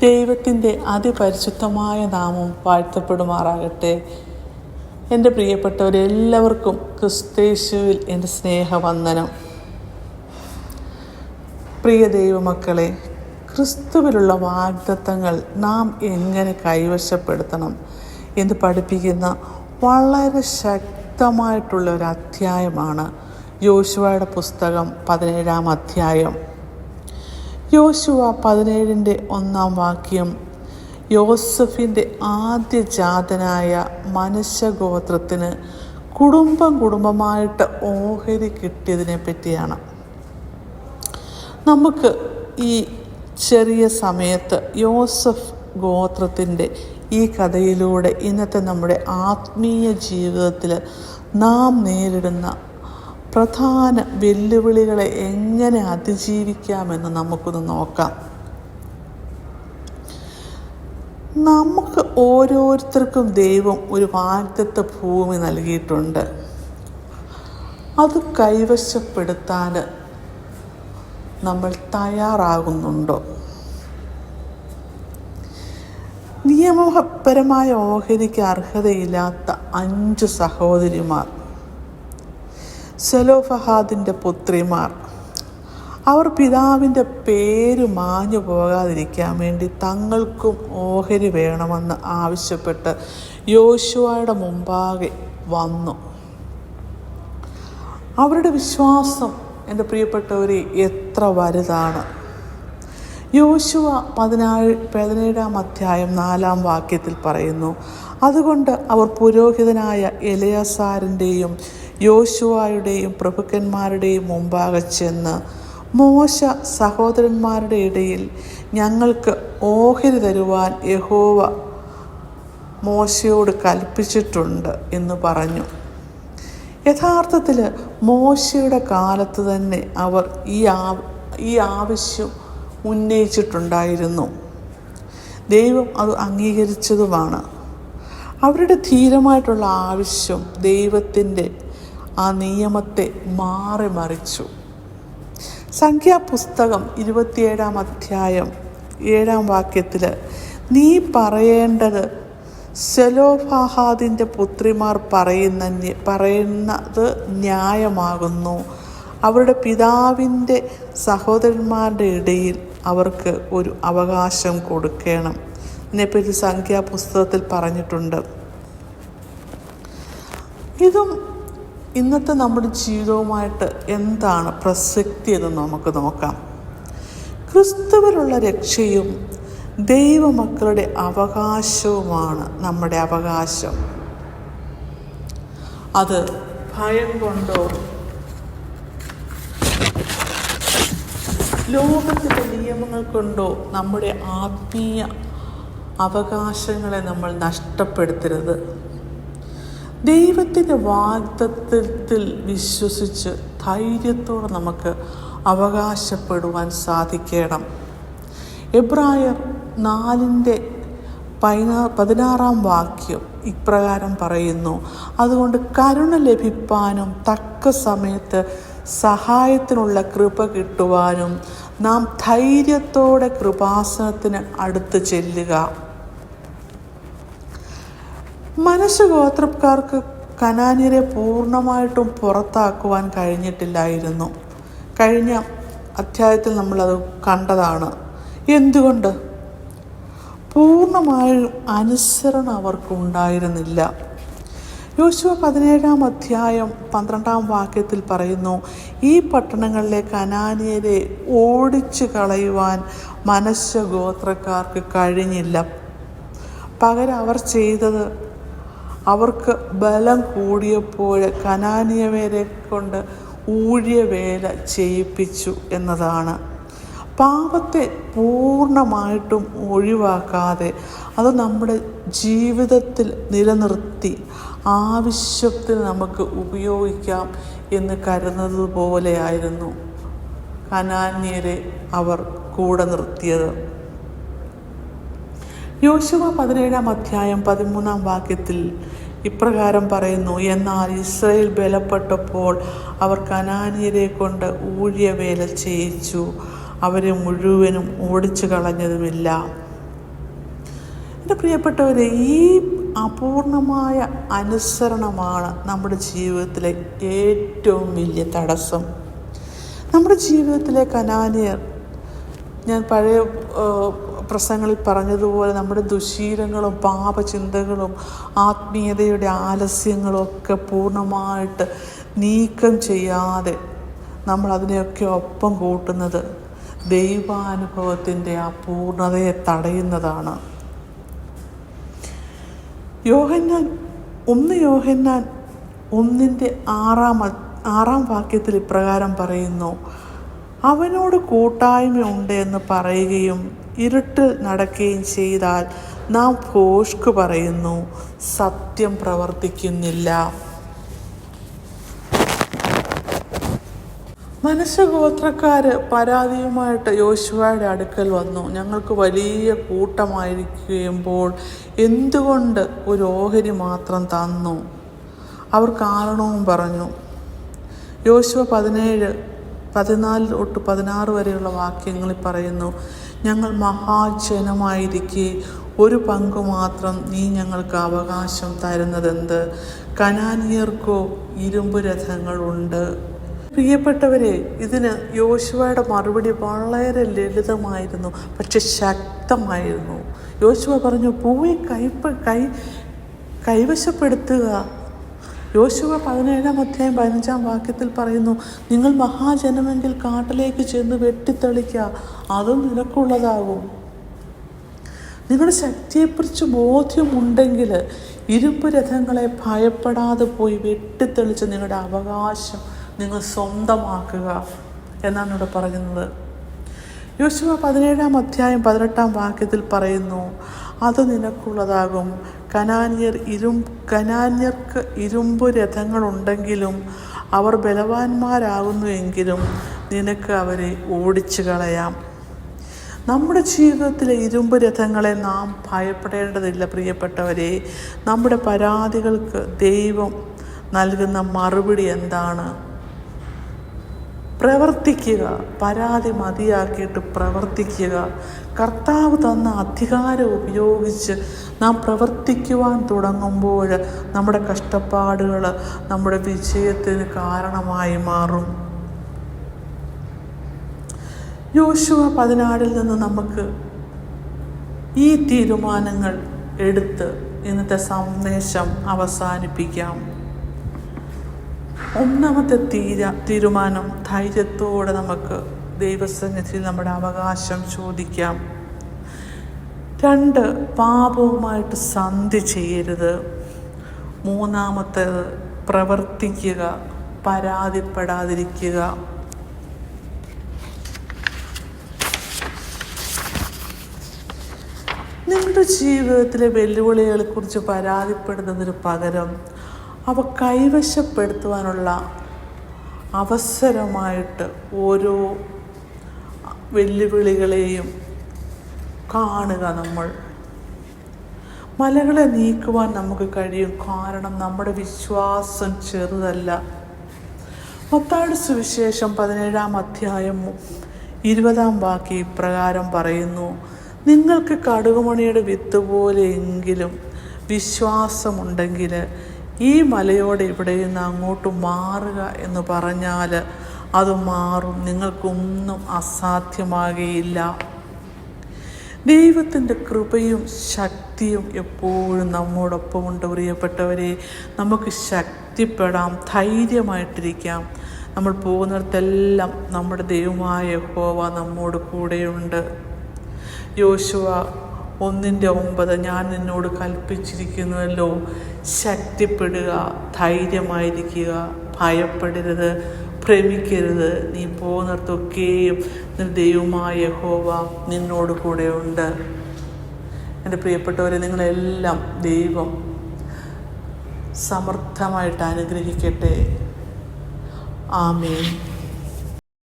ദൈവത്തിൻ്റെ അതിപരിശുദ്ധമായ നാമം വാഴ്ത്തപ്പെടുമാറാകട്ടെ. എൻ്റെ പ്രിയപ്പെട്ടവരെല്ലാവർക്കും ക്രിസ്തയേശുവിൽ എൻ്റെ സ്നേഹവന്ദനം. പ്രിയ ദൈവമക്കളെ, ക്രിസ്തുവിലുള്ള വാഗ്ദത്തങ്ങൾ നാം എങ്ങനെ കൈവശപ്പെടുത്തണം എന്ന് പഠിപ്പിക്കുന്ന വളരെ ശക്തമായിട്ടുള്ള ഒരു അധ്യായമാണ് യോശുവയുടെ പുസ്തകം 17-ാം അധ്യായം. യോശുവ 17-1 വാക്യം യോസഫിൻ്റെ ആദ്യജാതനായ മനശ്ശെ ഗോത്രത്തിന് കുടുംബമായിട്ട് ഓഹരി കിട്ടിയതിനെ പറ്റിയാണ്. നമുക്ക് ഈ ചെറിയ സമയത്ത് യോസഫ് ഗോത്രത്തിൻ്റെ ഈ കഥയിലൂടെ ഇന്നത്തെ നമ്മുടെ ആത്മീയ ജീവിതത്തിൽ നാം നേരിടുന്ന പ്രധാന വെല്ലുവിളികളെ എങ്ങനെ അതിജീവിക്കാമെന്ന് നമുക്കൊന്ന് നോക്കാം. നമുക്ക് ഓരോരുത്തർക്കും ദൈവം ഒരു വാഗ്ദത്ത ഭൂമി നൽകിയിട്ടുണ്ട്. അത് കൈവശപ്പെടുത്താൻ നമ്മൾ തയ്യാറാകുന്നുണ്ടോ? നിയമപരമായ ഓഹരിക്ക് അർഹതയില്ലാത്ത 5 സഹോദരിമാർ, സെലോഫഹാദിൻ്റെ പുത്രിമാർ, അവർ പിതാവിൻ്റെ പേര് മാഞ്ഞു പോകാതിരിക്കാൻ വേണ്ടി തങ്ങൾക്കും ഓഹരി വേണമെന്ന് ആവശ്യപ്പെട്ട് യോശുവയുടെ മുമ്പാകെ വന്നു. അവരുടെ വിശ്വാസം എൻ്റെ പ്രിയപ്പെട്ടവരെ എത്ര വലുതാണ്! യോശുവ 17-ാം അധ്യായം 4-ാം വാക്യത്തിൽ പറയുന്നു, അതുകൊണ്ട് അവർ പുരോഹിതനായ എലെയാസാരിൻ്റെയും യോശുവയുടെയും പ്രഭുക്കന്മാരുടെയും മുമ്പാകെ ചെന്ന്, മോശ സഹോദരന്മാരുടെ ഇടയിൽ ഞങ്ങൾക്ക് ഓഹരി തരുവാൻ യഹോവ മോശയോട് കൽപ്പിച്ചിട്ടുണ്ട് എന്ന് പറഞ്ഞു. യഥാർത്ഥത്തിൽ മോശയുടെ കാലത്ത് തന്നെ അവർ ഈ ആവശ്യം ഉന്നയിച്ചിട്ടുണ്ടായിരുന്നു. ദൈവം അത് അംഗീകരിച്ചതുമാണ്. അവരുടെ ധീരമായിട്ടുള്ള ആവശ്യം ദൈവത്തിൻ്റെ ആ നിയമത്തെ മാറിമറിച്ചു. സംഖ്യാപുസ്തകം 27-ാം അധ്യായം 7-ാം വാക്യത്തിൽ, നീ പറയേണ്ടത് സെലോഫഹാദിൻ്റെ പുത്രിമാർ പറയുന്നത് ന്യായമാകുന്നു. അവരുടെ പിതാവിൻ്റെ സഹോദരന്മാരുടെ ഇടയിൽ അവർക്ക് ഒരു അവകാശം കൊടുക്കണം. ഇതിനെപ്പറ്റി സംഖ്യാപുസ്തകത്തിൽ പറഞ്ഞിട്ടുണ്ട്. ഇതും ഇന്നത്തെ നമ്മുടെ ജീവിതവുമായിട്ട് എന്താണ് പ്രസക്തി എന്ന് നമുക്ക് നോക്കാം. ക്രിസ്തുവിലുള്ള രക്ഷയും ദൈവമക്കളുടെ അവകാശവുമാണ് നമ്മുടെ അവകാശം. അത് ഭയം കൊണ്ടോ ലോകത്തിൻ്റെ നിയമങ്ങൾ കൊണ്ടോ നമ്മുടെ ആത്മീയ അവകാശങ്ങളെ നമ്മൾ നഷ്ടപ്പെടുത്തരുത്. ദൈവത്തിൻ്റെ വാഗ്ദത്തത്തിൽ വിശ്വസിച്ച് ധൈര്യത്തോടെ നമുക്ക് അവകാശപ്പെടുവാൻ സാധിക്കണം. എബ്രായർ 4-16 വാക്യം ഇപ്രകാരം പറയുന്നു, അതുകൊണ്ട് കരുണ ലഭിപ്പാനും തക്ക സമയത്ത് സഹായത്തിനുള്ള കൃപ കിട്ടുവാനും നാം ധൈര്യത്തോടെ കൃപാസനത്തിന് അടുത്ത് ചെല്ലുക. മനശ്ശെ ഗോത്രക്കാർക്ക് കനാന്യരെ പൂർണ്ണമായിട്ടും പുറത്താക്കുവാൻ കഴിഞ്ഞിട്ടില്ലായിരുന്നു. കഴിഞ്ഞ അധ്യായത്തിൽ നമ്മളത് കണ്ടതാണ്. എന്തുകൊണ്ട്? പൂർണ്ണമായും അനുസരണം അവർക്കുണ്ടായിരുന്നില്ല. യോശുവ 17-ാം അധ്യായം 12-ാം വാക്യത്തിൽ പറയുന്നു, ഈ പട്ടണങ്ങളിലെ കനാന്യരെ ഓടിച്ചു കളയുവാൻ മനശ്ശെ ഗോത്രക്കാർക്ക് കഴിഞ്ഞില്ല. പകരം അവർ ചെയ്തത്, അവർക്ക് ബലം കൂടിയപ്പോൾ കനാന്യരെ കൊണ്ട് ഊഴിയവേല ചെയ്യിപ്പിച്ചു എന്നതാണ്. പാപത്തെ പൂർണ്ണമായിട്ടും ഒഴിവാക്കാതെ അത് നമ്മുടെ ജീവിതത്തിൽ നിലനിർത്തി ആവശ്യത്തിന് നമുക്ക് ഉപയോഗിക്കാം എന്ന് കരുതുന്നത് പോലെയായിരുന്നു കനാന്യരെ അവർ കൂടെ നിർത്തിയത്. യോശുവ 17-ാം അധ്യായം 13-ാം വാക്യത്തിൽ ഇപ്രകാരം പറയുന്നു, എന്നാൽ ഇസ്രായേൽ ബലപ്പെട്ടപ്പോൾ അവർ കനാന്യരെ കൊണ്ട് ഊഴിയവേല ചെയ്യിച്ചു, അവരെ മുഴുവനും ഓടിച്ചു കളഞ്ഞതുമില്ല. എൻ്റെ പ്രിയപ്പെട്ടവരെ, ഈ അപൂർണമായ അനുസരണമാണ് നമ്മുടെ ജീവിതത്തിലെ ഏറ്റവും വലിയ തടസ്സം. നമ്മുടെ ജീവിതത്തിലെ കനാന്യർ, ഞാൻ പഴയ പ്രസംഗങ്ങളിൽ പറഞ്ഞതുപോലെ, നമ്മുടെ ദുശ്ശീലങ്ങളും പാപചിന്തകളും ആത്മീയതയുടെ ആലസ്യങ്ങളും ഒക്കെ പൂർണ്ണമായിട്ട് നീക്കം ചെയ്യാതെ നമ്മൾ അതിനെയൊക്കെ ഒപ്പം കൂട്ടുന്നത് ദൈവാനുഭവത്തിൻ്റെ ആ പൂർണ്ണതയെ തടയുന്നതാണ്. യോഹന്നാൻ 1:6 വാക്യത്തിൽ ഇപ്രകാരം പറയുന്നു: അവനോട് കൂട്ടായ്മയുണ്ട് എന്ന് പറയുകയും ഇരുട്ടിൽ നടക്കുകയും ചെയ്താൽ നാം ഭോഷ്ക് പറയുന്നു, സത്യം പ്രവർത്തിക്കുന്നില്ല. മനശ്ശെഗോത്രക്കാർ പരാതിയുമായിട്ട് യോശുവയുടെ അടുക്കൽ വന്നു. ഞങ്ങൾക്ക് വലിയ കൂട്ടമായിരിക്കുമ്പോൾ എന്തുകൊണ്ട് ഒരു ഓഹരി മാത്രം തന്നു? അവർ കാരണവും പറഞ്ഞു. യോശുവ 17:14-16 വരെയുള്ള വാക്യങ്ങളിൽ പറയുന്നു: ഞങ്ങൾ മഹാജനമായിരിക്കെ ഒരു പങ്കു മാത്രം നീ ഞങ്ങൾക്ക് അവകാശം തരുന്നതെന്ത്? കനാന്യർക്കോ ഇരുമ്പ് രഥങ്ങളുണ്ട്. പ്രിയപ്പെട്ടവരെ, ഇതിന് യോശുവയുടെ മറുപടി വളരെ ലളിതമായിരുന്നു, പക്ഷെ ശക്തമായിരുന്നു. യോശുവ പറഞ്ഞു, പോയി കൈവശപ്പെടുത്തുക. യോശുവ 17:15 വാക്യത്തിൽ പറയുന്നു: നിങ്ങൾ മഹാജനമെങ്കിൽ കാട്ടിലേക്ക് ചെന്ന് വെട്ടിത്തെളിക്കുക, അതും നിനക്കുള്ളതാകും. നിങ്ങളുടെ ശക്തിയെക്കുറിച്ച് ബോധ്യമുണ്ടെങ്കിൽ ഇരുമ്പ് രഥങ്ങളെ ഭയപ്പെടാതെ പോയി വെട്ടിത്തെളിച്ച് നിങ്ങളുടെ അവകാശം നിങ്ങൾ സ്വന്തമാക്കുക എന്നാണ് ഇവിടെ പറയുന്നത്. യോശുവ 17:18 വാക്യത്തിൽ പറയുന്നു: അത് നിനക്കുള്ളതാകും. കനാന്യർക്ക് ഇരുമ്പ് രഥങ്ങളുണ്ടെങ്കിലും അവർ ബലവാന്മാരാകുന്നുവെങ്കിലും നിനക്ക് അവരെ ഓടിച്ചു കളയാം. നമ്മുടെ ജീവിതത്തിലെ ഇരുമ്പ് രഥങ്ങളെ നാം ഭയപ്പെടേണ്ടതില്ല പ്രിയപ്പെട്ടവരെ. നമ്മുടെ പരാതികൾക്ക് ദൈവം നൽകുന്ന മറുപടി എന്താണ്? പ്രവർത്തിക്കുക. പരാതി മതിയാക്കിയിട്ട് പ്രവർത്തിക്കുക. കർത്താവ് തന്ന അധികാരം ഉപയോഗിച്ച് നാം പ്രവർത്തിക്കുവാൻ തുടങ്ങുമ്പോൾ നമ്മുടെ കഷ്ടപ്പാടുകൾ നമ്മുടെ വിജയത്തിന് കാരണമായി മാറും. യോശുവ 14 നിന്ന് നമുക്ക് ഈ തീരുമാനങ്ങൾ എടുത്ത് ഇന്നത്തെ സന്ദേശം അവസാനിപ്പിക്കാം. ഒന്നാമത്തെ തീരുമാനം, ധൈര്യത്തോടെ നമുക്ക് ദൈവസന്നിധിയിൽ നമ്മുടെ അവകാശം ചോദിക്കാം. 2, പാപവുമായിട്ട് സന്ധി ചെയ്യരുത്. 3, പ്രവർത്തിക്കുക, പരാതിപ്പെടാതിരിക്കുക. നിങ്ങളുടെ ജീവിതത്തിലെ വെല്ലുവിളികളെക്കുറിച്ച് പരാതിപ്പെടുന്നതിന് പകരം അവ കൈവശപ്പെടുത്തുവാനുള്ള അവസരമായിട്ട് ഓരോ വെല്ലുവിളികളെയും കാണുക. നമ്മൾ മലകളെ നീക്കുവാൻ നമുക്ക് കഴിയും, കാരണം നമ്മുടെ വിശ്വാസം ചെറുതല്ല. മത്തായിയുടെ സുവിശേഷം 17:20 വാക്യം ഇപ്രകാരം പറയുന്നു: നിങ്ങൾക്ക് കടുകുമണിയുടെ വിത്ത് പോലെയെങ്കിലും വിശ്വാസമുണ്ടെങ്കിൽ ഈ മലയോട് ഇവിടെ നിന്ന് അങ്ങോട്ട് മാറുക എന്ന് പറഞ്ഞാൽ അത് മാറും, നിങ്ങൾക്കൊന്നും അസാധ്യമാകുകയില്ല. ദൈവത്തിൻ്റെ കൃപയും ശക്തിയും എപ്പോഴും നമ്മോടൊപ്പമുണ്ട് പ്രിയപ്പെട്ടവരെ. നമുക്ക് ശക്തിപ്പെടാം, ധൈര്യമായിട്ടിരിക്കാം. നമ്മൾ പോകുന്നിടത്തെല്ലാം നമ്മുടെ ദൈവമായ യഹോവ നമ്മോട് കൂടെയുണ്ട്. യോശുവ 1:9 ഞാൻ നിന്നോട് കൽപ്പിച്ചിരിക്കുന്നുവല്ലോ, ശക്തിപ്പെടുക, ധൈര്യമായിരിക്കുക, ഭയപ്പെടരുത്, ഭ്രമിക്കരുത്. നീ പോകുന്നിടത്തൊക്കെയും ദൈവമായ യഹോവ നിന്നോട് കൂടെയുണ്ട്. എൻ്റെ പ്രിയപ്പെട്ടവരെ, നിങ്ങളെല്ലാം ദൈവം സമർത്ഥമായിട്ട് അനുഗ്രഹിക്കട്ടെ. ആമേൻ.